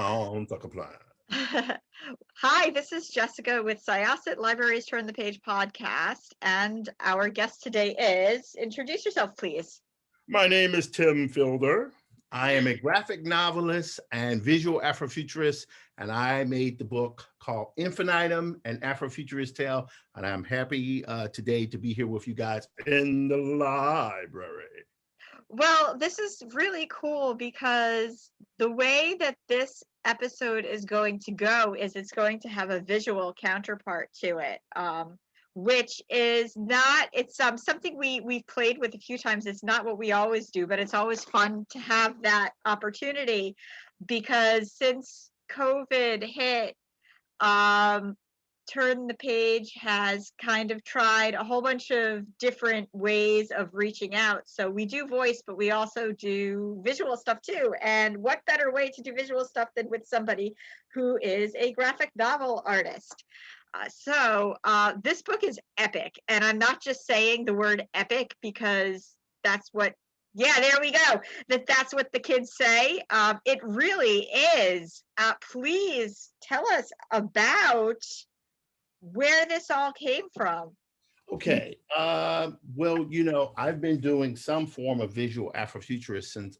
On the compliant. Hi, this is Jessica with Syosset Libraries Turn the Page podcast, and our guest today is, introduce yourself, please. My name is Tim Fielder. I am a graphic novelist and visual Afrofuturist, and I made the book called Infinitum, an Afrofuturist Tale. And I'm happy today to be here with you guys in the library. Well, this is really cool because the way that this episode is going to go is it's going to have a visual counterpart to it. Which is not, it's something we've played with a few times. It's not what we always do, but it's always fun to have that opportunity because since COVID hit, um, Turn the Page has kind of tried a whole bunch of different ways of reaching out. So we do voice, but we also do visual stuff too. And what better way to do visual stuff than with somebody who is a graphic novel artist? This book is epic. And I'm not just saying the word epic because that's what, yeah, there we go. That's what the kids say. It really is. Please tell us about where this all came from. Okay. Well, I've been doing some form of visual Afrofuturism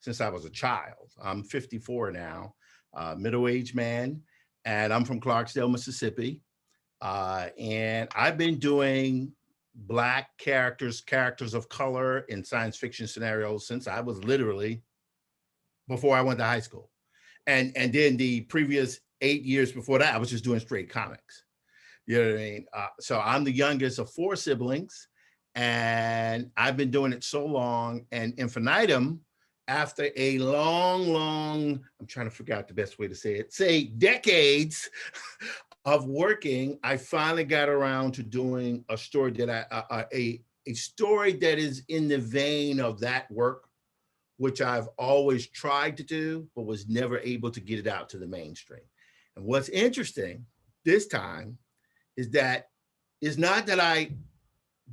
since I was a child. I'm 54 now, middle-aged man, and I'm from Clarksdale, Mississippi. And I've been doing Black characters of color in science fiction scenarios since I was literally before I went to high school. And then the previous 8 years before that, I was just doing straight comics. You know what I mean? So I'm the youngest of four siblings, and I've been doing it so long. And infinitum, after a long, I'm trying to figure out the best way to say decades of working, I finally got around to doing a story a story that is in the vein of that work, which I've always tried to do, but was never able to get it out to the mainstream. And what's interesting this time is that it's not that I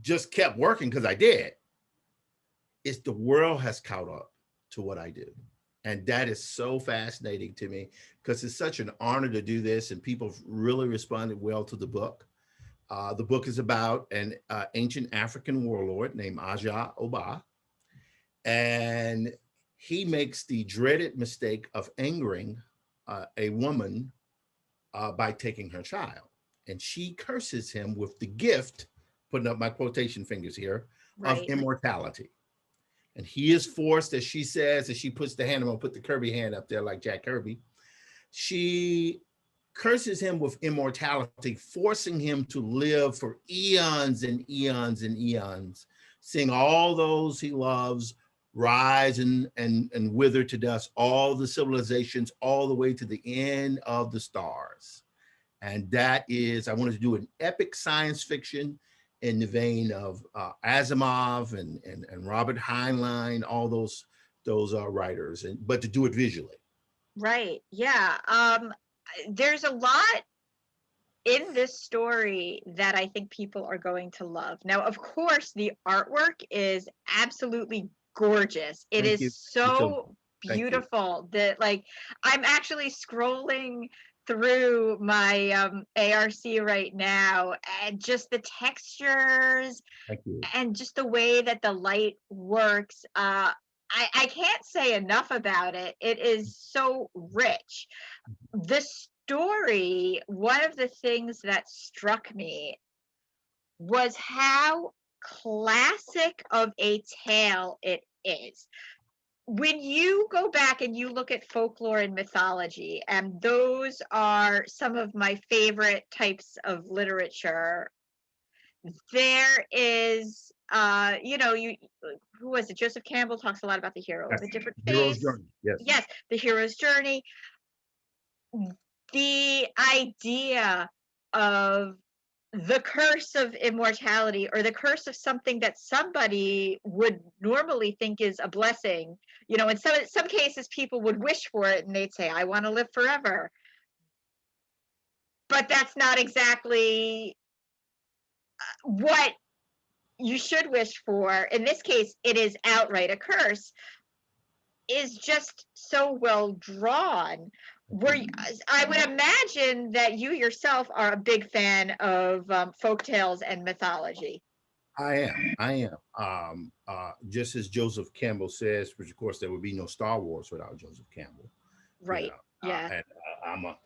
just kept working because I did. It's the world has caught up to what I do. And that is so fascinating to me because it's such an honor to do this, and people really responded well to the book. The book is about an ancient African warlord named Aja Oba, and he makes the dreaded mistake of angering a woman by taking her child. And she curses him with the gift, putting up my quotation fingers here, of Right. immortality. And he is forced, as she says, as she puts the hand, I'm gonna put the Kirby hand up there like Jack Kirby. She curses him with immortality, forcing him to live for eons and eons and eons, seeing all those he loves rise and wither to dust, all the civilizations, all the way to the end of the stars. And that is, I wanted to do an epic science fiction in the vein of Asimov and Robert Heinlein, all those writers, but to do it visually. Right. Yeah. There's a lot in this story that I think people are going to love. Now, of course, the artwork is absolutely gorgeous. It Thank is you. You too. so Thank you. beautiful that like I'm actually scrolling through my ARC right now and just the textures Thank you. and just the way that the light works. I can't say enough about it. It is so rich. The story, one of the things that struck me was how classic of a tale it is. When you go back and you look at folklore and mythology, and those are some of my favorite types of literature, there is you who was it, Joseph Campbell talks a lot about the hero, Yes. the different Hero's phase. journey. Yes. Yes, the hero's journey, the idea of the curse of immortality, or the curse of something that somebody would normally think is a blessing. In some cases people would wish for it and they'd say, I want to live forever, but that's not exactly what you should wish for. In this case, it is outright a curse. is just so well drawn. I would imagine that you yourself are a big fan of folk tales and mythology. I am. Just as Joseph Campbell says, which of course there would be no Star Wars without Joseph Campbell. You Right. know, Yeah. and I'm a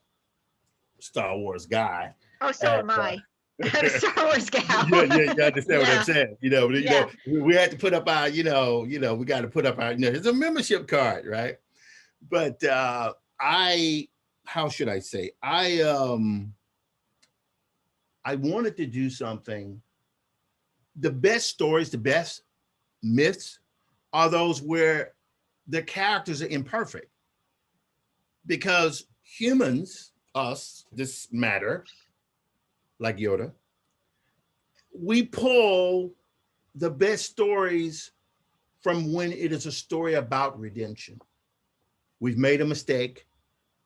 Star Wars guy. Oh, so And am I. I'm a Star Wars gal. you understand what I'm Yeah. saying? Yeah. We had to put up our, we got to put up our, it's a membership card, right? But how should I say? I wanted to do something. The best stories, the best myths are those where the characters are imperfect, because humans, us, this matter, like Yoda, we pull the best stories from when it is a story about redemption. We've made a mistake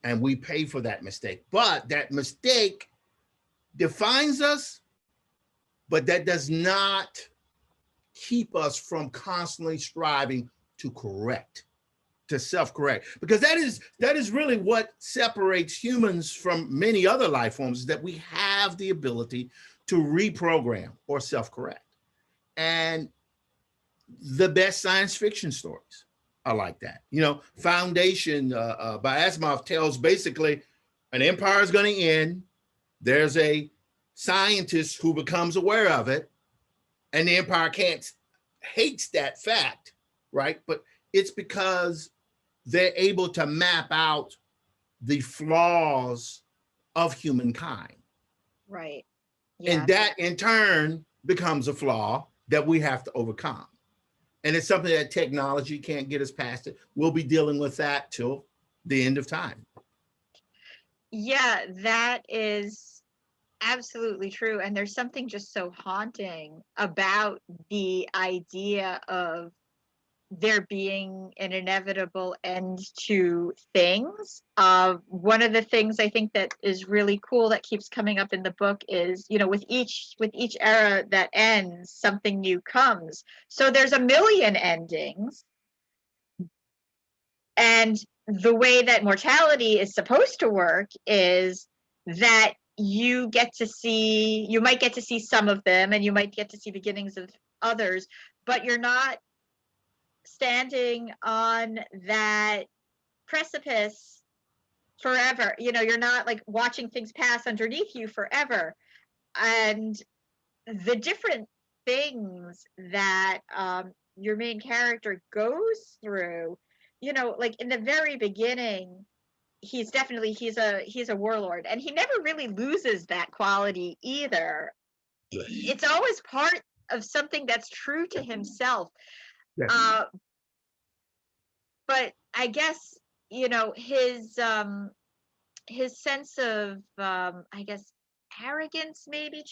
and we pay for that mistake, but that mistake defines us, but that does not keep us from constantly striving to correct, to self-correct, because that is really what separates humans from many other life forms, is that we have the ability to reprogram or self-correct. And the best science fiction stories are like that. Foundation by Asimov tells basically an empire is going to end. There's a scientist who becomes aware of it, and the empire hates that fact, right? But it's because they're able to map out the flaws of humankind. Right. Yeah. And that in turn becomes a flaw that we have to overcome. And it's something that technology can't get us past it. We'll be dealing with that till the end of time. Yeah, that is absolutely true. And there's something just so haunting about the idea of there being an inevitable end to things. One of the things I think that is really cool that keeps coming up in the book is, with each era that ends, something new comes. So there's a million endings, and the way that mortality is supposed to work is that you might get to see some of them, and you might get to see beginnings of others, but you're not standing on that precipice forever. You're not like watching things pass underneath you forever. And the different things that your main character goes through, like in the very beginning, he's a warlord, and he never really loses that quality either. It's always part of something that's true to himself. Yeah. But I guess his sense of I guess arrogance maybe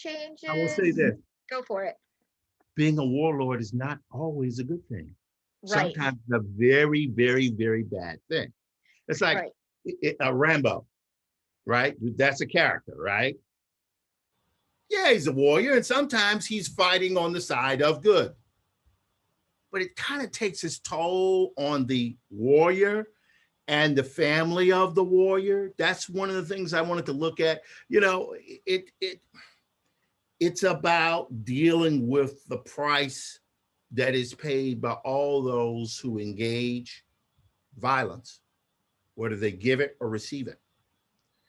I will say changes. this: Go for it. being a warlord is not always a good thing. Right. Sometimes it's a very, very, very bad thing. It's like Right. a Rambo, right? That's a character, right? Yeah, he's a warrior, and sometimes he's fighting on the side of good. But it kind of takes its toll on the warrior and the family of the warrior. That's one of the things I wanted to look at. It's about dealing with the price that is paid by all those who engage violence, whether they give it or receive it.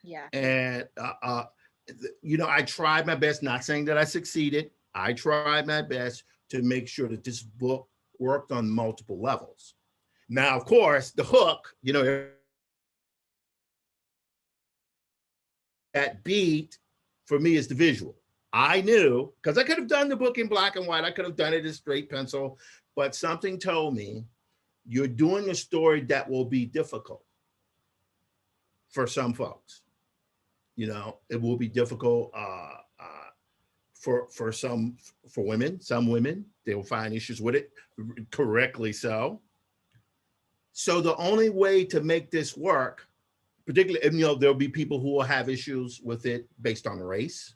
Yeah. And I tried my best, not saying that I succeeded. I tried my best to make sure that this book worked on multiple levels. Now, of course, the hook, that beat for me is the visual. I knew, because I could have done the book in black and white, I could have done it in straight pencil, but something told me you're doing a story that will be difficult for some folks. It will be difficult for women. Some women, they will find issues with it, correctly so. So the only way to make this work, particularly, there'll be people who will have issues with it based on race,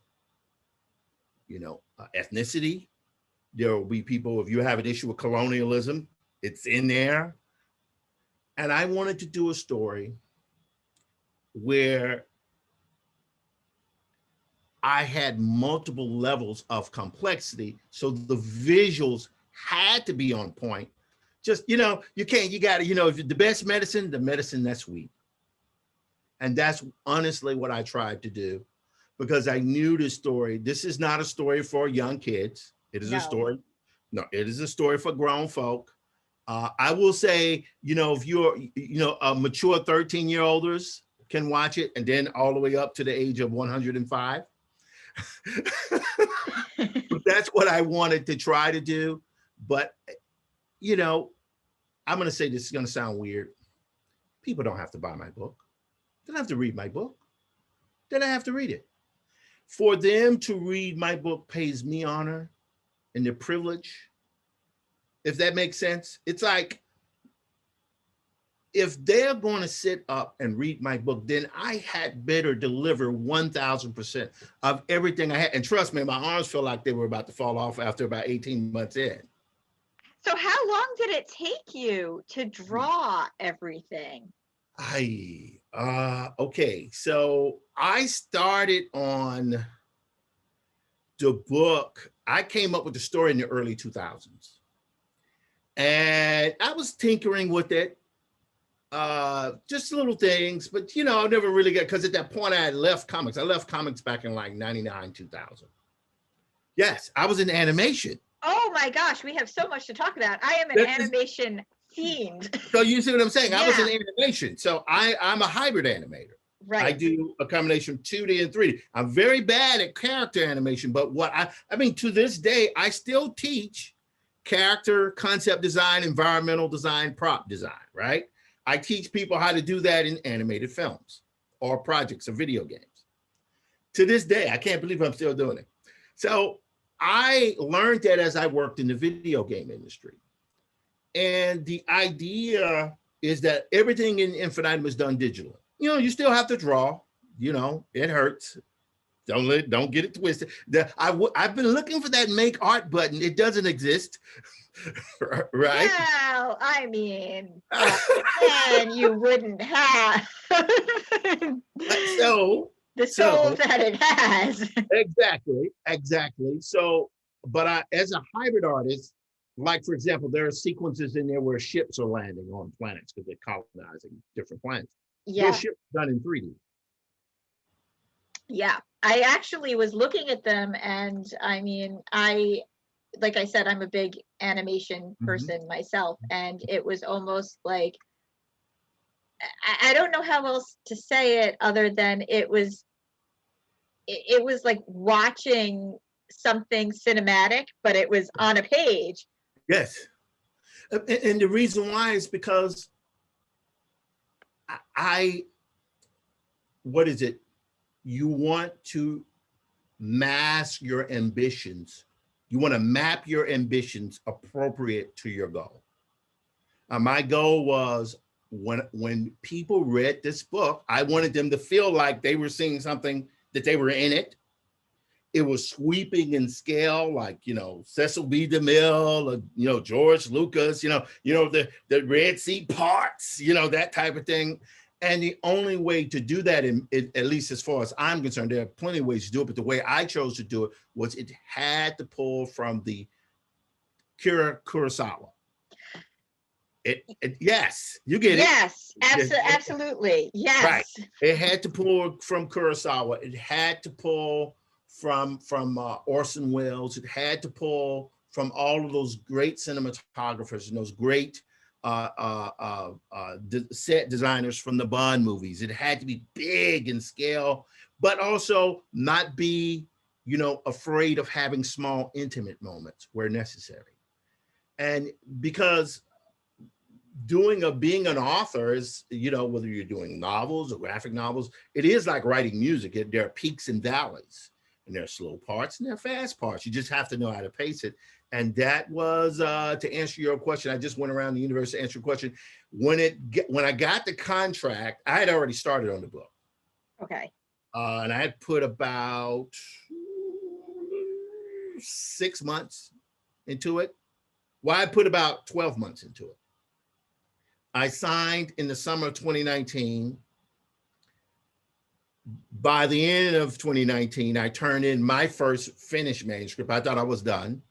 ethnicity. There will be people, if you have an issue with colonialism, it's in there. And I wanted to do a story where I had multiple levels of complexity. So the visuals had to be on point. Just, you can't, you got to, if the best medicine, the medicine that's weak. And that's honestly what I tried to do, because I knew the story. This is not a story for young kids. It is a story. No, it is a story for grown folk. I will say, if you're, a mature 13-year-olders can watch it, and then all the way up to the age of 105. But that's what I wanted to try to do. But, I'm going to say this is going to sound weird. People don't have to buy my book. They don't have to read my book. They don't have to read it. For them to read my book pays me honor and the privilege, if that makes sense. It's like, if they're going to sit up and read my book, then I had better deliver 1000% of everything I had. And trust me, my arms felt like they were about to fall off after about 18 months in. So how long did it take you to draw everything? Okay. So I started on the book. I came up with the story in the early 2000s. And I was tinkering with it. Just little things, but I never really got, because at that point I had left comics. I left comics back in like 99, 2000. Yes, I was in animation. Oh my gosh, we have so much to talk about. I am an animation fiend. So you see what I'm saying? Yeah. I was in animation. So I'm a hybrid animator. Right. I do a combination of 2D and 3D. I'm very bad at character animation, but to this day, I still teach character, concept design, environmental design, prop design, right? I teach people how to do that in animated films or projects or video games. To this day, I can't believe I'm still doing it. So I learned that as I worked in the video game industry. And the idea is that everything in Infinitum is done digitally. You still have to draw, it hurts. Don't get it twisted. I've been looking for that make art button. It doesn't exist. Right? Well, I mean, then you wouldn't have the soul that it has. Exactly. So, but as a hybrid artist, like, for example, there are sequences in there where ships are landing on planets because they're colonizing different planets. Yeah. Those ships are done in 3D. Yeah. I actually was looking at them, and I mean, like I said, I'm a big animation person myself, and it was almost like, I don't know how else to say it other than it was like watching something cinematic, but it was on a page. Yes. And the reason why is because what is it? You want to mask your ambitions. You want to map your ambitions appropriate to your goal. My goal was, when people read this book, I wanted them to feel like they were seeing something, that they were in it. It was sweeping in scale, like, Cecil B. DeMille, George Lucas, the Red Sea parts, that type of thing. And the only way to do that, at least as far as I'm concerned, there are plenty of ways to do it, but the way I chose to do it was it had to pull from the Kurosawa. Yes, you get it. Yes, absolutely. Yes. Right. It had to pull from Kurosawa. It had to pull from Orson Welles. It had to pull from all of those great cinematographers and those great set designers from the Bond movies. It had to be big in scale, but also not be, afraid of having small, intimate moments where necessary. And because being an author is, whether you're doing novels or graphic novels, it is like writing music. There are peaks and valleys, and there are slow parts and there are fast parts. You just have to know how to pace it. And that was, to answer your question, I just went around the universe to answer your question. When I got the contract, I had already started on the book. Okay. And I had put about 6 months into it. Well, I put about 12 months into it. I signed in the summer of 2019. By the end of 2019, I turned in my first finished manuscript. I thought I was done.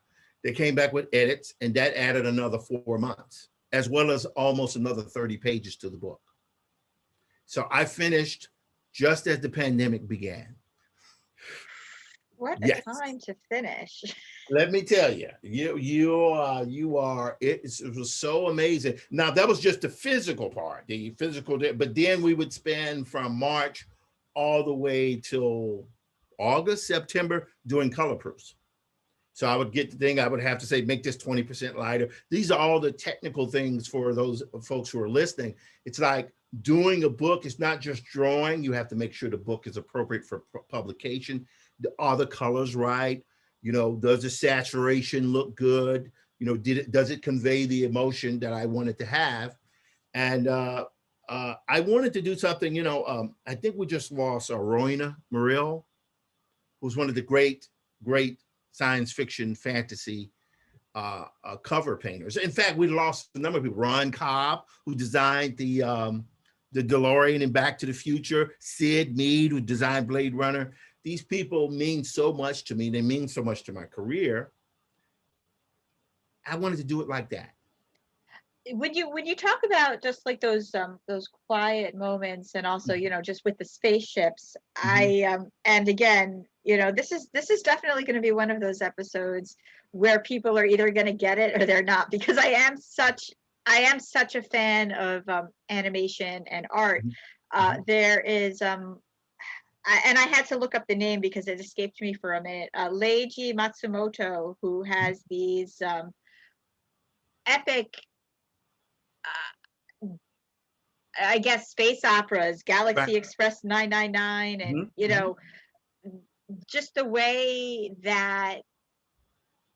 They came back with edits, and that added another 4 months, as well as almost another 30 pages to the book. So I finished just as the pandemic began. What a time to finish. Let me tell you, it was so amazing. Now that was just the physical part, but then we would spend from March all the way till August, September doing color proofs. So I would get the thing, I would have to say, make this 20% lighter. These are all the technical things for those folks who are listening. It's like doing a book. It's not just drawing. You have to make sure the book is appropriate for publication. Are the colors right? You know, does the saturation look good? You know, does it convey the emotion that I wanted to have? And I wanted to do something, you know, I think we just lost Roina Morrill, who's one of the great science fiction fantasy cover painters. In fact, we lost a number of people. Ron Cobb, who designed the DeLorean in Back to the Future. Sid Mead, who designed Blade Runner. These people mean so much to me. They mean so much to my career. I wanted to do it like that. When you talk about just like those quiet moments, and also, you know, just with the spaceships, and again, you know, this is definitely going to be one of those episodes where people are either going to get it or they're not, because I am such a fan of animation and art. There is and I had to look up the name because it escaped me for a minute. Leiji Matsumoto, who has these epic, I guess, space operas, Galaxy Express 999, and you know, just the way that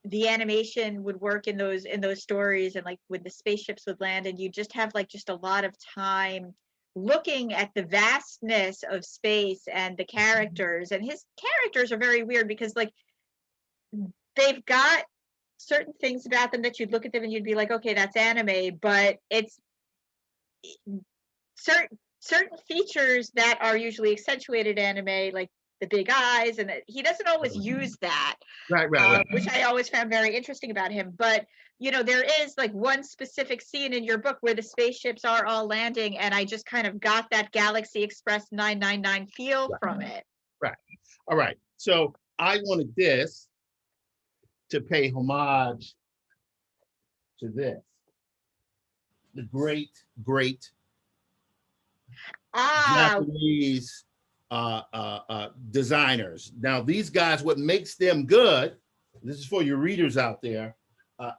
the animation would work in those stories, and like when the spaceships would land, and you just have like just a lot of time looking at the vastness of space and the characters. And his characters are very weird because like they've got certain things about them that you'd look at them and you'd be like, okay, that's anime, but it's certain features that are usually accentuated anime, like the big eyes, and he doesn't always use that, right. Which I always found very interesting about him. But you know, there is like one specific scene in your book where the spaceships are all landing, and I just kind of got that Galaxy Express 999 feel from it. Right. All right. So I wanted this to pay homage to this, the great Japanese designers. Now, these guys, what makes them good, this is for your readers out there,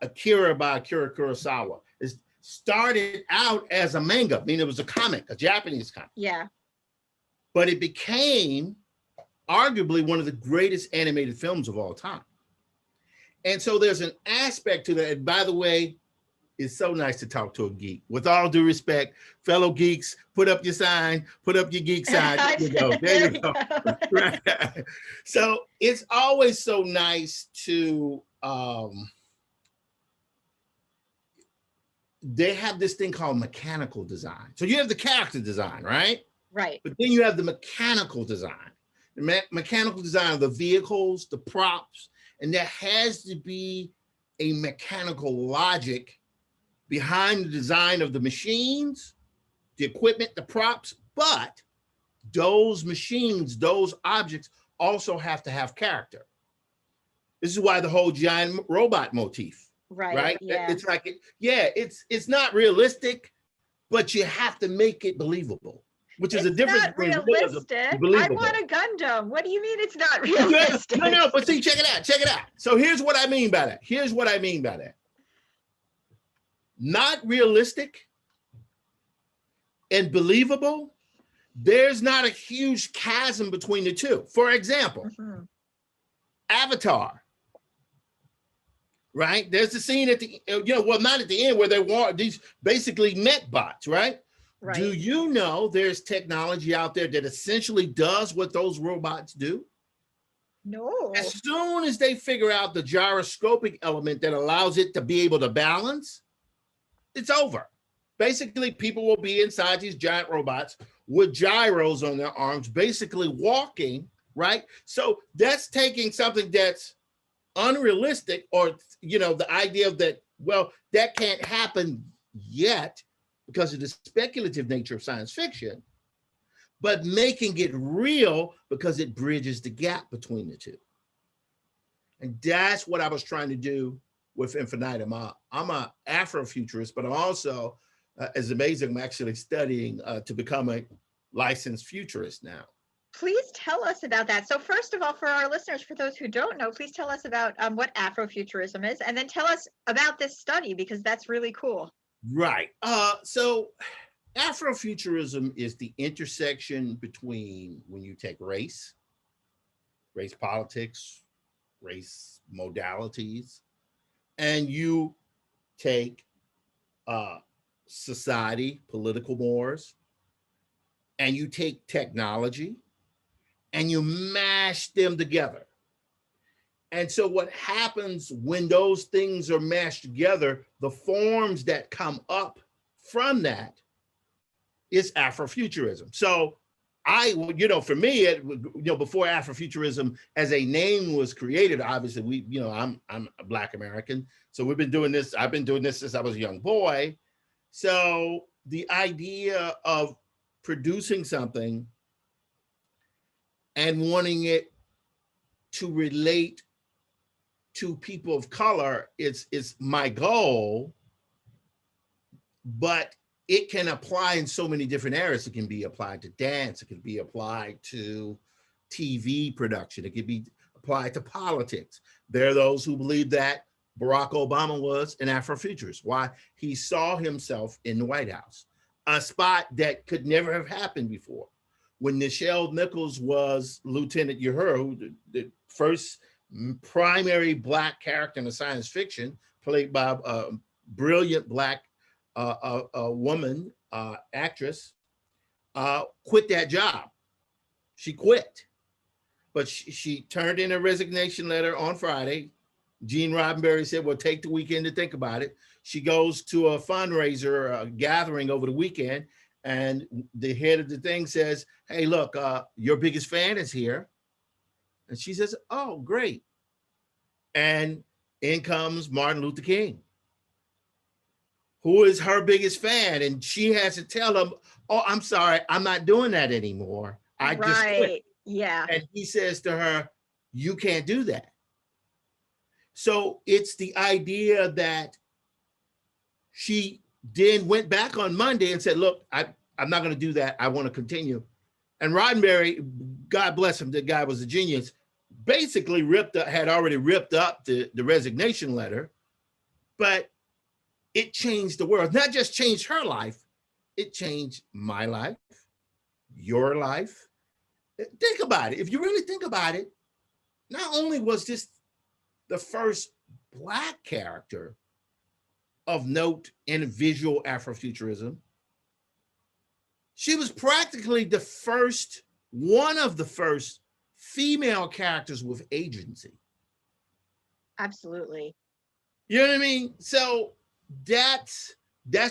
Akira by Akira Kurosawa, is started out as a manga, meaning it was a comic, a Japanese comic. Yeah. But it became arguably one of the greatest animated films of all time. And so there's an aspect to that. And by the way, it's so nice to talk to a geek. With all due respect, fellow geeks, put up your sign, put up your geek sign. There you go. There you go. Right. So it's always so nice to, they have this thing called mechanical design. So you have the character design, right? Right. But then you have the mechanical design. The mechanical design of the vehicles, the props, and there has to be a mechanical logic behind the design of the machines, the equipment, the props, but those machines, those objects also have to have character. This is why the whole giant robot motif, right? Yeah. It's like, it's not realistic, but you have to make it believable, which is a difference between realistic. I want a Gundam. What do you mean it's not realistic? No, but see, check it out. So here's what I mean by that. Not realistic and believable, there's not a huge chasm between the two. For example, Avatar, right? There's the scene at the, not at the end, where they want these basically mech bots, right? Right. Do you know there's technology out there that essentially does what those robots do? No. As soon as they figure out the gyroscopic element that allows it to be able to balance, it's over. Basically, people will be inside these giant robots with gyros on their arms, basically walking, right? So that's taking something that's unrealistic, or, you know, the idea of that, well, that can't happen yet because of the speculative nature of science fiction, but making it real because it bridges the gap between the two. And that's what I was trying to do with Infinitum. I'm an Afrofuturist, but I'm also, as amazing, I'm actually studying to become a licensed futurist now. Please tell us about that. So first of all, for our listeners, for those who don't know, please tell us about what Afrofuturism is, and then tell us about this study, because that's really cool. Right. So Afrofuturism is the intersection between when you take race politics, race modalities, and you take society, political mores, and you take technology, and you mash them together. And so what happens when those things are mashed together, the forms that come up from that is Afrofuturism. So for me, before Afrofuturism as a name was created, obviously I'm a Black American. So we've been doing this. I've been doing this since I was a young boy. So the idea of producing something and wanting it to relate to people of color is my goal, but it can apply in so many different areas. It can be applied to dance. It can be applied to TV production. It can be applied to politics. There are those who believe that Barack Obama was an Afrofuturist. Why? He saw himself in the White House, a spot that could never have happened before. When Nichelle Nichols was Lieutenant Uhura, the first primary Black character in the science fiction, played by a brilliant Black woman, actress, quit that job. She quit, but she turned in a resignation letter on Friday. Gene Roddenberry said, well, take the weekend to think about it. She goes to a fundraiser gathering over the weekend, and the head of the thing says, hey, look, your biggest fan is here. And she says, oh, great. And in comes Martin Luther King, who is her biggest fan. And she has to tell him, oh, I'm sorry, I'm not doing that anymore. I just quit. Yeah. And he says to her, you can't do that. So it's the idea that she then went back on Monday and said, look, I'm not going to do that. I want to continue. And Roddenberry, God bless him, the guy was a genius, basically had already ripped up the resignation letter, but it changed the world. Not just changed her life, it changed my life, your life. Think about it. If you really think about it, not only was this the first Black character of note in visual Afrofuturism, she was practically one of the first female characters with agency. Absolutely. You know what I mean? So that's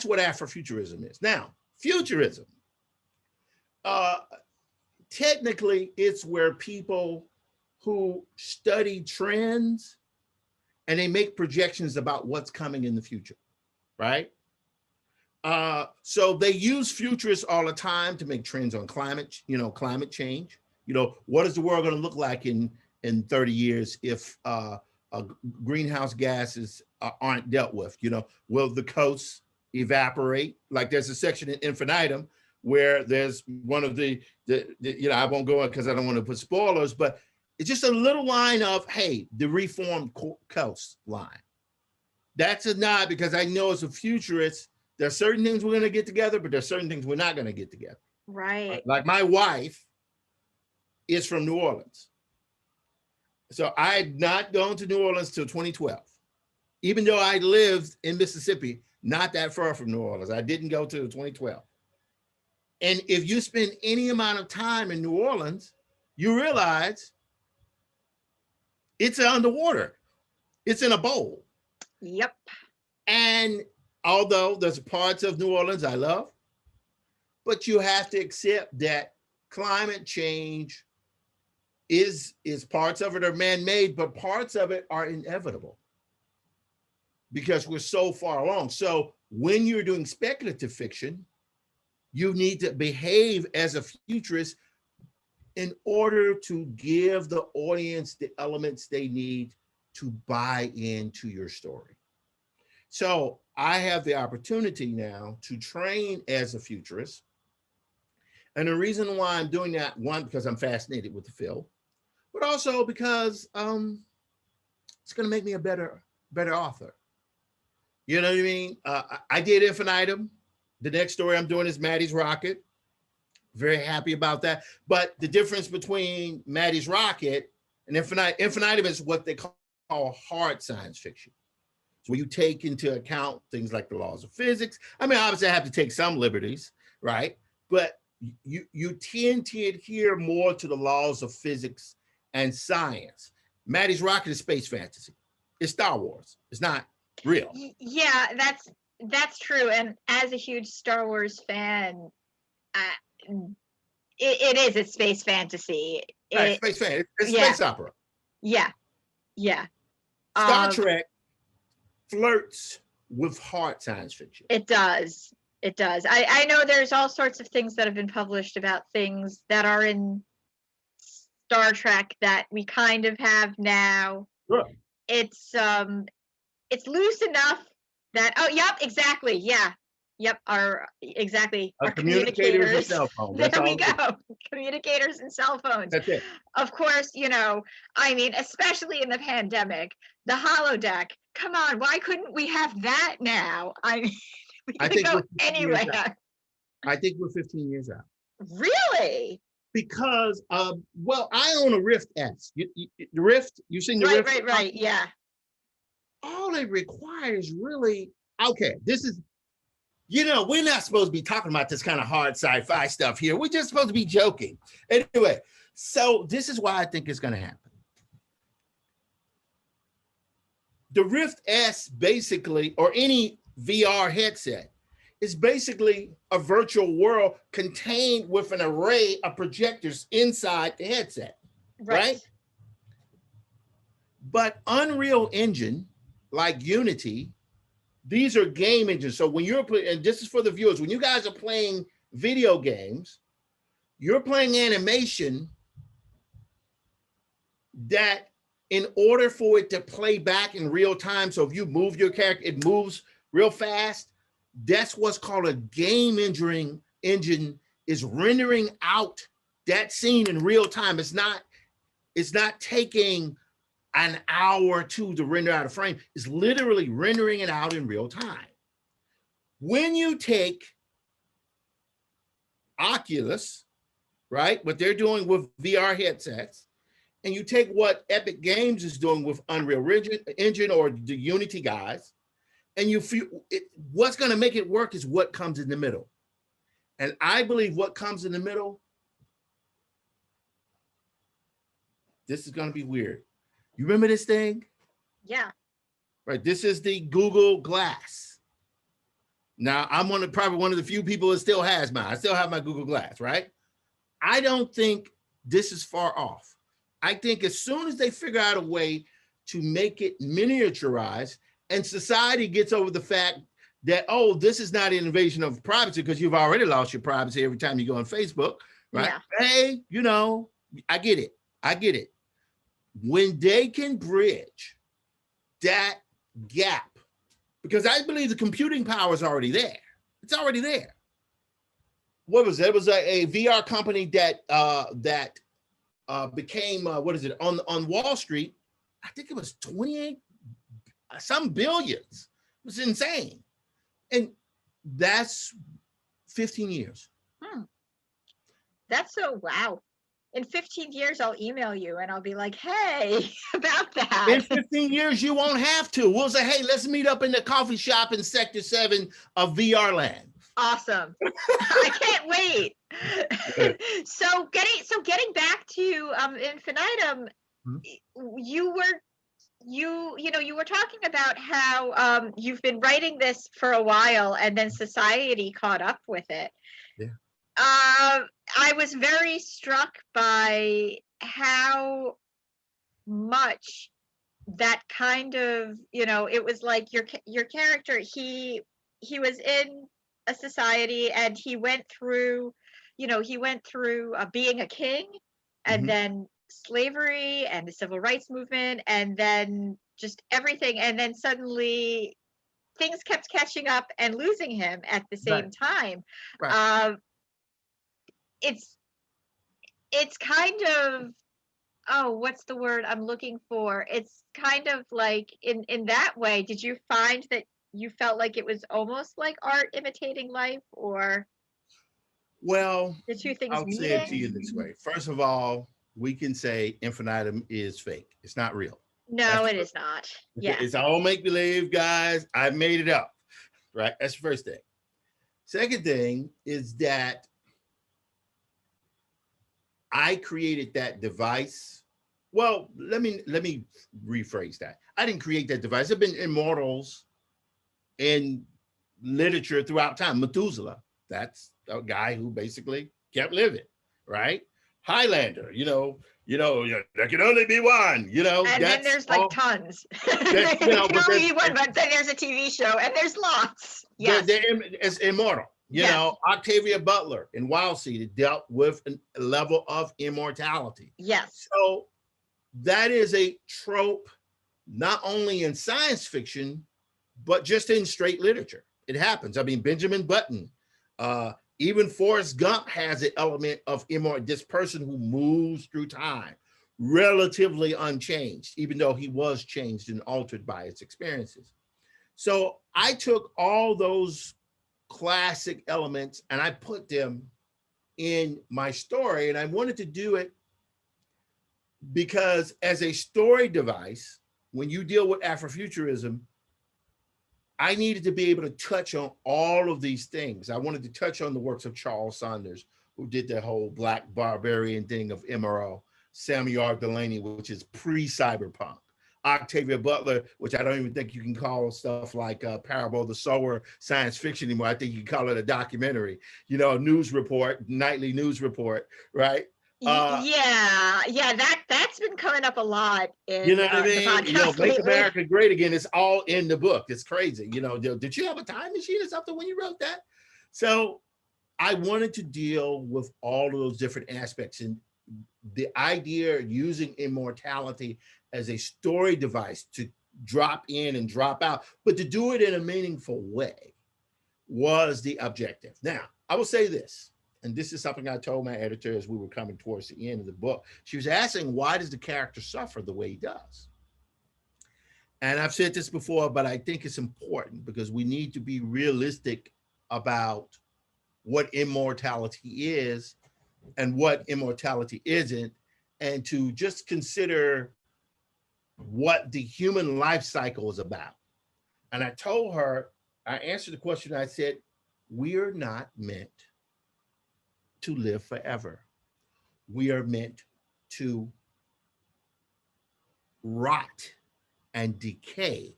what Afrofuturism is. Now, futurism, technically it's where people who study trends and they make projections about what's coming in the future, right? So they use futurists all the time to make trends on climate change. What is the world going to look like in 30 years if greenhouse gases aren't dealt with? Will the coasts evaporate? Like there's a section in Infinitum where there's one of the I won't go on because I don't want to put spoilers, but it's just a little line of, hey, the reformed coastline. That's a nod because I know as a futurist, there are certain things we're going to get together, but there's certain things we're not going to get together. Right. Like my wife is from New Orleans. So I had not gone to New Orleans till 2012. Even though I lived in Mississippi, not that far from New Orleans, I didn't go till 2012. And if you spend any amount of time in New Orleans, you realize it's underwater. It's in a bowl. Yep. And although there's parts of New Orleans I love, but you have to accept that climate change is parts of it are man-made, but parts of it are inevitable because we're so far along. So when you're doing speculative fiction, you need to behave as a futurist in order to give the audience the elements they need to buy into your story. So I have the opportunity now to train as a futurist. And the reason why I'm doing that, one, because I'm fascinated with the field, but also because it's going to make me a better author. You know what I mean? I did Infinitum. The next story I'm doing is Maddie's Rocket. Very happy about that. But the difference between Maddie's Rocket and Infinitum is what they call hard science fiction. So you take into account things like the laws of physics. I mean, obviously I have to take some liberties, right? But you tend to adhere more to the laws of physics and science. Maddie's Rocket is space fantasy. It's Star Wars. It's not real. Yeah, that's true. And as a huge Star Wars fan, it's space fantasy. Right, space fantasy. It's space opera. Yeah, yeah. Star Trek flirts with hard science fiction. It does. It does. I know there's all sorts of things that have been published about things that are in Star Trek that we kind of have now. Sure. It's loose enough that, oh, yep, exactly. Yeah. Yep. Our communicators and cell phones. There we go. Communicators and cell phones. That's it. Of course, I mean, especially in the pandemic, the holodeck. Come on, why couldn't we have that now? I mean, we can go anywhere. I think we're 15 years out. Really? Because, well, I own a Rift S. The Rift, you've seen the Rift? Right, yeah. All it requires really, okay, this is, we're not supposed to be talking about this kind of hard sci-fi stuff here. We're just supposed to be joking. Anyway, so this is why I think it's going to happen. The Rift S basically, or any VR headset, is basically a virtual world contained with an array of projectors inside the headset, right? But Unreal Engine, like Unity, these are game engines. So when you're playing, and this is for the viewers, when you guys are playing video games, you're playing animation that in order for it to play back in real time, so if you move your character, it moves real fast. That's what's called a game engine is rendering out that scene in real time. It's not taking an hour or two to render out a frame. It's literally rendering it out in real time. When you take Oculus, right, what they're doing with VR headsets, and you take what Epic Games is doing with Unreal Engine or the Unity guys, and you feel what's going to make it work is what comes in the middle. And I believe what comes in the middle, this is going to be weird. You remember this thing? Yeah. Right. This is the Google Glass. Now, I'm probably one of the few people that still has mine. I still have my Google Glass, right? I don't think this is far off. I think as soon as they figure out a way to make it miniaturized and society gets over the fact that, oh, this is not an invasion of privacy because you've already lost your privacy every time you go on Facebook, right? Yeah. Hey, I get it. When they can bridge that gap, because I believe the computing power is already there. It's already there. What was it? It was a VR company that became on Wall Street. I think it was 28 some billions. It was insane. And that's 15 years. That's so wow. In 15 years, I'll email you and I'll be like, hey, about that. In 15 years, you won't have to. We'll say, hey, let's meet up in the coffee shop in Sector 7 of VR Land. Awesome. I can't wait. So getting back to Infinitum, you were you know, you were talking about how you've been writing this for a while and then society caught up with it. Yeah. I was very struck by how much that kind of, you know, it was like your character, he was in a society and he went through, you know, he went through being a king and Mhm. then slavery and the civil rights movement and then just everything, and then suddenly things kept catching up and losing him at the Right. same time. Right. um it's kind of, oh, what's the word I'm looking for? It's kind of like in that way, did you find that you felt like it was almost like art imitating life, or Well, the two things I'll say it to you meeting? this way. First of all, we can say infinitum is fake. It's not real. No, That's it is not. Yeah. it's all make believe, guys. I made it up. Right. That's the first thing. Second thing is that I created that device. Well, let me rephrase that. I didn't create that device. There have been immortals in literature throughout time. Methuselah, that's a guy who basically kept living, right? Highlander, there can only be one, And then that's there's like all tons. that, There can but only be one, but then there's a TV show and there's lots. Yes. it's immortal. Yes. Octavia Butler in Wild Seed dealt with a level of immortality. Yes. So that is a trope, not only in science fiction, but just in straight literature. It happens. I mean, Benjamin Button, even Forrest Gump has an element of immortal, this person who moves through time, relatively unchanged, even though he was changed and altered by his experiences. So I took all those classic elements and I put them in my story. And I wanted to do it because as a story device, when you deal with Afrofuturism, I needed to be able to touch on all of these things. I wanted to touch on the works of Charles Saunders, who did the whole Black barbarian thing of MRO, Samuel R. Delaney, which is pre-cyberpunk, Octavia Butler, which I don't even think you can call stuff like Parable of the Sower science fiction anymore. I think you can call it a documentary, news report, nightly news report, right? Yeah, that's been coming up a lot You in know what I the mean? podcast Make lately. America Great Again. It's all in the book. It's crazy. Did you have a time machine or something when you wrote that? So I wanted to deal with all of those different aspects. And the idea of using immortality as a story device to drop in and drop out, but to do it in a meaningful way was the objective. Now, I will say this, and this is something I told my editor as we were coming towards the end of the book. She was asking, why does the character suffer the way he does? And I've said this before, but I think it's important because we need to be realistic about what immortality is and what immortality isn't, and to just consider what the human life cycle is about. And I told her, I answered the question, I said, we're not meant to live forever. We are meant to rot and decay,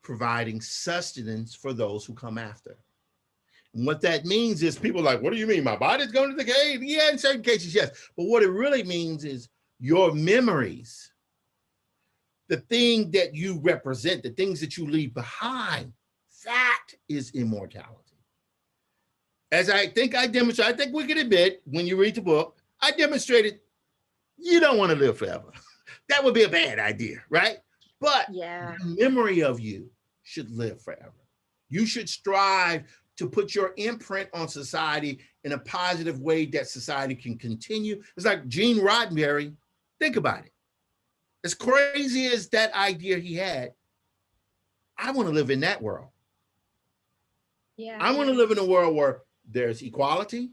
providing sustenance for those who come after. And what that means is people are like, what do you mean? My body's going to decay? Yeah, in certain cases, yes. But what it really means is your memories, the thing that you represent, the things that you leave behind, that is immortality. As I think I demonstrated, I think we can admit when you read the book, I demonstrated you don't want to live forever. That would be a bad idea, right? But Yeah. the memory of you should live forever. You should strive to put your imprint on society in a positive way that society can continue. It's like Gene Roddenberry. Think about it. As crazy as that idea he had, I want to live in that world. Yeah. I want to live in a world where there's equality,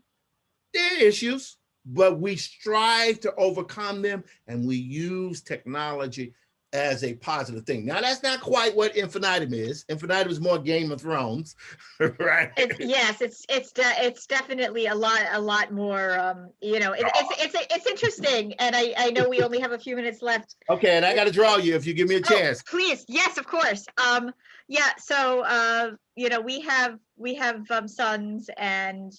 there are issues, but we strive to overcome them and we use technology as a positive thing. Now, that's not quite what Infinitum is. Infinitum is more Game of Thrones, right? It's definitely a lot more. It's interesting, and I know we only have a few minutes left. Okay, and I got to draw you if you give me a chance. Please, yes, of course. Yeah. So we have sons, and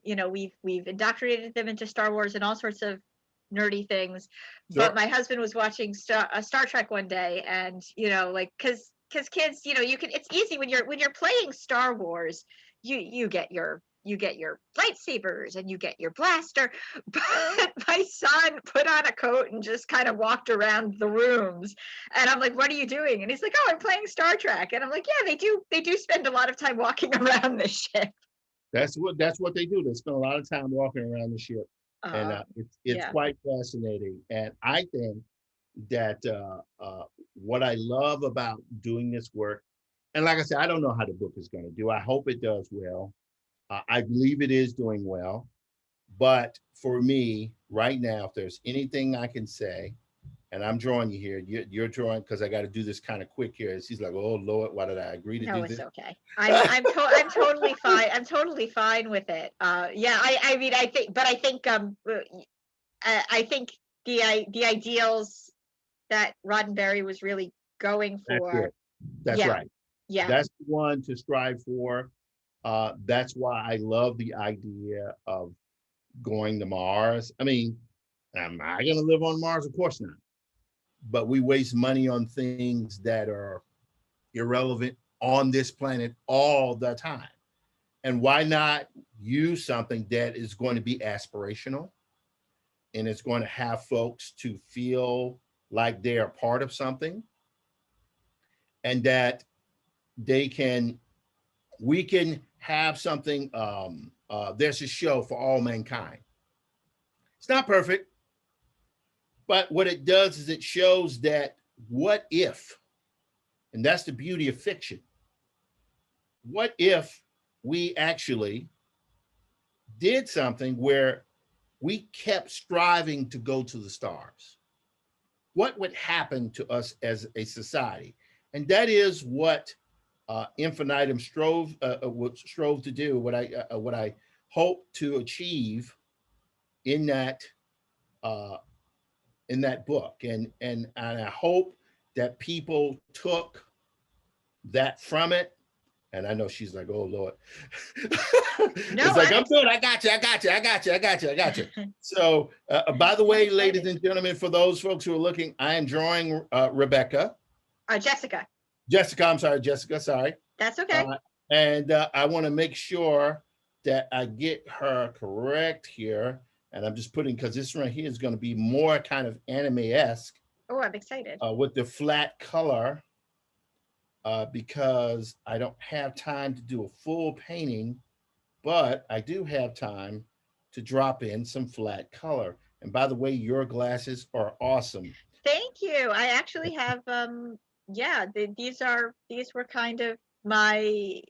we've indoctrinated them into Star Wars and all sorts of nerdy things. Sure. But my husband was watching Star Trek one day, and because kids, it's easy when you're playing Star Wars, you get your lightsabers and you get your blaster. But my son put on a coat and just kind of walked around the rooms, and I'm like, what are you doing? And he's like, oh, I'm playing Star Trek. And I'm like, yeah, they do spend a lot of time walking around the ship. That's what they do. They spend a lot of time walking around the ship. And it's quite fascinating. And I think that what I love about doing this work, and like I said, I don't know how the book is going to do. I hope it does well. I believe it is doing well. But for me, right now, if there's anything I can say, and I'm drawing you here, you're drawing because I got to do this kind of quick here. And she's like, oh, Lord, why did I agree to do this? No, it's okay. I'm totally fine. I'm totally fine with it. I mean, I think the ideals that Roddenberry was really going for. That's right. Yeah. That's the one to strive for. That's why I love the idea of going to Mars. I mean, am I going to live on Mars? Of course not. But we waste money on things that are irrelevant on this planet all the time. And why not use something that is going to be aspirational and it's going to have folks to feel like they are part of something, and that we can have something, there's a show for all mankind. It's not perfect, but what it does is it shows that what if, and that's the beauty of fiction, what if we actually did something where we kept striving to go to the stars? What would happen to us as a society? And that is what Infinitum strove to do. What I hope to achieve in that book, and I hope that people took that from it. And I know she's like, oh Lord. No, it's like, I'm good. I got you. So by the way, ladies and gentlemen, for those folks who are looking, I am drawing Jessica. I'm sorry, Jessica, sorry. That's okay. And I want to make sure that I get her correct here. And I'm just putting, because this right here is going to be more kind of anime-esque. Oh, I'm excited. With the flat color. Because I don't have time to do a full painting, but I do have time to drop in some flat color. And by the way, your glasses are awesome. Thank you. I actually have, these were kind of I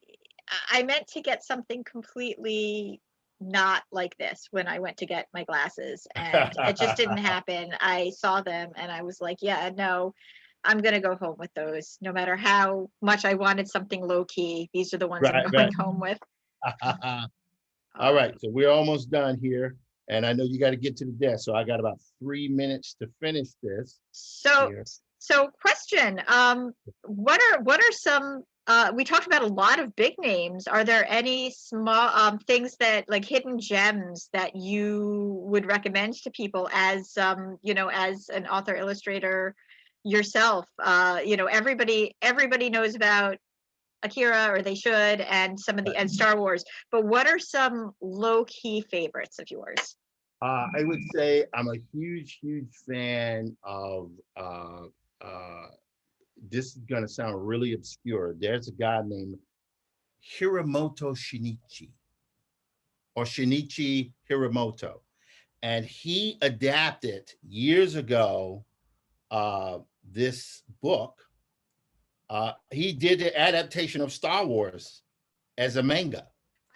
meant to get something completely not like this when I went to get my glasses, and it just didn't happen. I saw them and I was like, yeah, no, I'm going to go home with those. No matter how much I wanted something low key, these are the ones I'm going home with. All right. So we're almost done here. And I know you got to get to the desk. So I got about 3 minutes to finish this. So question, what are some, we talked about a lot of big names. Are there any small things that, like, hidden gems that you would recommend to people as, as an author illustrator yourself? Everybody knows about Akira, or they should, and and Star Wars, but what are some low-key favorites of yours? I would say I'm a huge fan of this is going to sound really obscure. There's a guy named Hiromoto Shinichi, or Shinichi Hiromoto, and he adapted years ago this book. He did the adaptation of Star Wars as a manga.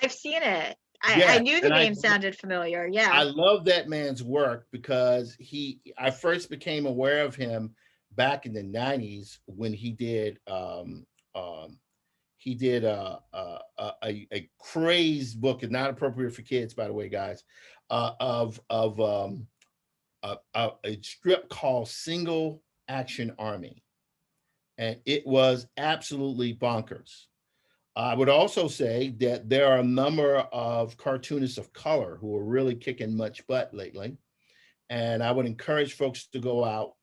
I've seen it. I knew the name sounded familiar. Yeah. I love that man's work because I first became aware of him back in the 90s when he did a crazed book, and not appropriate for kids, by the way, guys, of a strip called Single Action Army, and it was absolutely bonkers. I would also say that there are a number of cartoonists of color who are really kicking much butt lately, and I would encourage folks to go out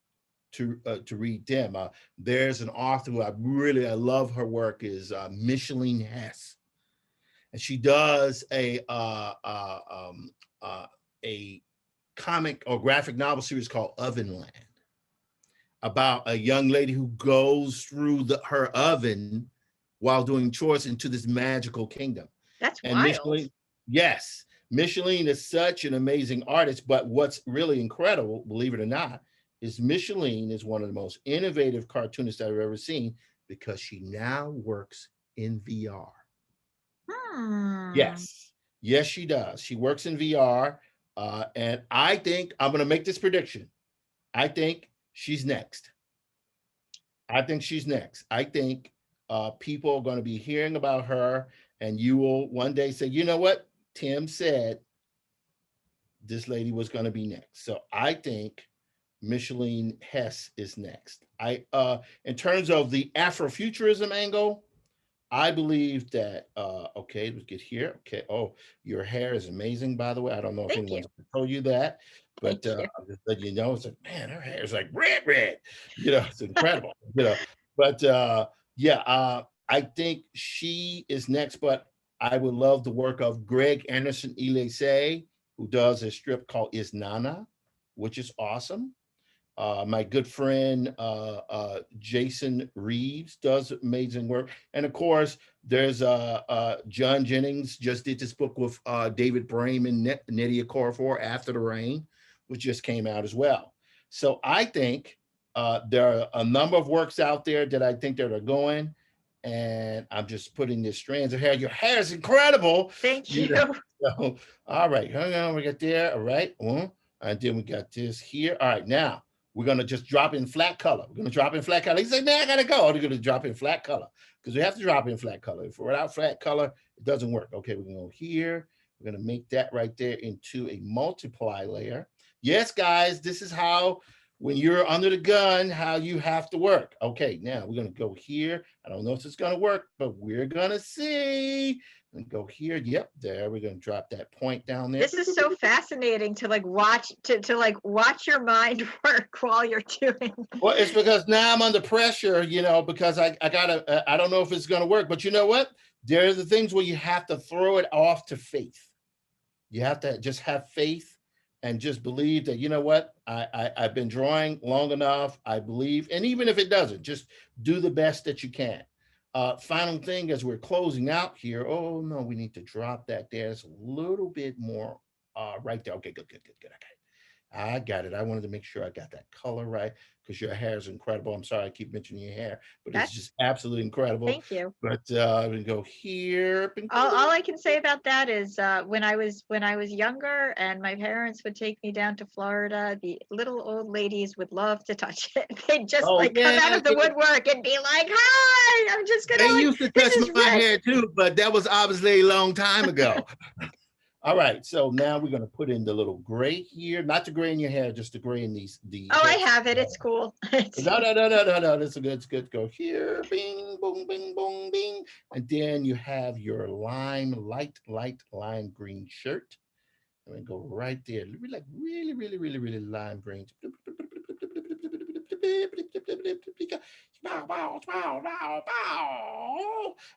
to read them. There's an author who I love her work is Micheline Hess, and she does a comic or graphic novel series called Ovenland, about a young lady who goes through her oven while doing chores into this magical kingdom. That's And wild. Micheline, yes, Micheline is such an amazing artist, but what's really incredible, believe it or not, is Micheline is one of the most innovative cartoonists I've ever seen because she now works in VR. Yes, yes, she does. She works in VR, and I think I'm going to make this prediction. I think she's next. I think she's next. I think people are going to be hearing about her, and you will one day say, you know what? Tim said this lady was going to be next. So I think Micheline Hess is next. In terms of the Afrofuturism angle, I believe that okay, let's get here. Okay. Oh, your hair is amazing, by the way. I don't know if Thank anyone's you. told you that, but Thank you. I'll just let you know, it's like, man, her hair is like red. It's incredible. But yeah, I think she is next, but I would love the work of Greg Anderson Ilese, who does a strip called Is Nana, which is awesome. My good friend Jason Reeves does amazing work, and of course, there's John Jennings just did this book with David Brame and Nnedi Okorafor, After the Rain, which just came out as well. So I think there are a number of works out there that I think that are going, and I'm just putting this strands of hair. Your hair is incredible. Thank you. So, all right, hang on, we got there. All right, and then we got this here. All right, now we're going to just drop in flat color. We're going to drop in flat color. He said, man, I got to go. We're going to drop in flat color because we have to drop in flat color. If we're without flat color, it doesn't work. Okay, we're going to go here. We're going to make that right there into a multiply layer. Yes, guys, this is how, when you're under the gun, how you have to work. Okay, now we're going to go here. I don't know if it's going to work, but we're going to see. And go here. Yep, there. We're going to drop that point down there. This is so fascinating to like watch watch your mind work while you're doing. Well, it's because now I'm under pressure, because I don't know if it's going to work, but you know what? There are the things where you have to throw it off to faith. You have to just have faith and just believe that, you know what? I've been drawing long enough. I believe, and even if it doesn't, just do the best that you can. Final thing as we're closing out here. Oh no, we need to drop that there. It's a little bit more right there. Okay, good. Okay. I got it. I wanted to make sure I got that color right because your hair is incredible. I'm sorry I keep mentioning your hair, but it's just absolutely incredible. Thank you. But we go here. All I can say about that is when I was younger and my parents would take me down to Florida, the little old ladies would love to touch it. They'd just come out of the woodwork and be like, "Hi, I'm just gonna." They used to touch my hair too, but that was obviously a long time ago. All right, so now we're going to put in the little gray here, not the gray in your hair, just the gray in these. Oh, I have it. It's cool. No. This is good. It's good. Go here, bing, boom, bing, boom, bing, and then you have your light lime green shirt. And we go right there, like really lime green.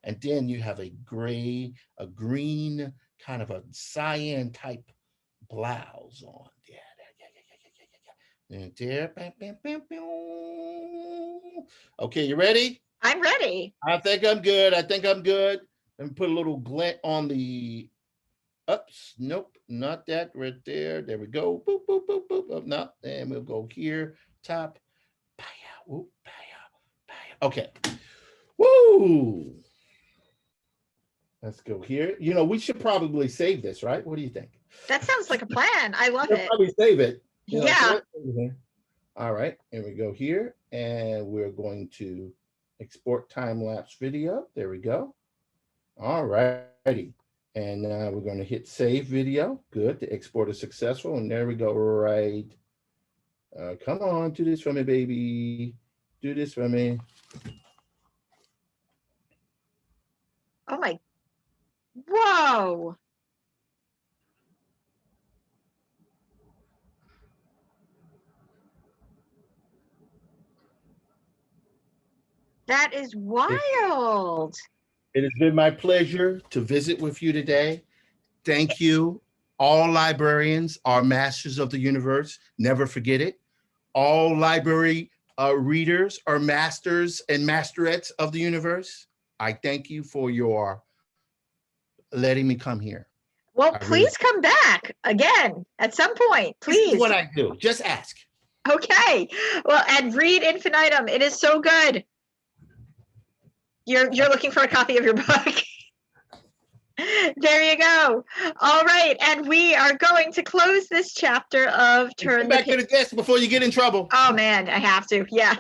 And then you have a green, kind of a cyan type blouse on. And there. Okay, you ready? I'm ready. I think I'm good. Let me put a little glint on the ups. Nope, not that right there. There we go. Boop, boop, boop, boop. Up, no, and we'll go here. Top. Okay. Woo! Let's go here. We should probably save this, right? What do you think? That sounds like a plan. I love it. Probably save it. Yeah. All right, and we go here, and we're going to export time-lapse video. There we go. All righty. And now we're going to hit save video. Good. The export is successful. And there we go. Right. Come on, do this for me, baby. Do this for me. Oh my, whoa. That is wild. It has been my pleasure to visit with you today. Thank you. All librarians are masters of the universe. Never forget it. All library readers are masters and masterettes of the universe. I thank you for your letting me come here. Well, please come back again at some point, please. This is what I do. Just ask. Okay. Well, and read Infinitum. It is so good. You're looking for a copy of your book. There you go. All right, and we are going to close this chapter of Turn Back to the guest before you get in trouble. Oh man, I have to. Yeah.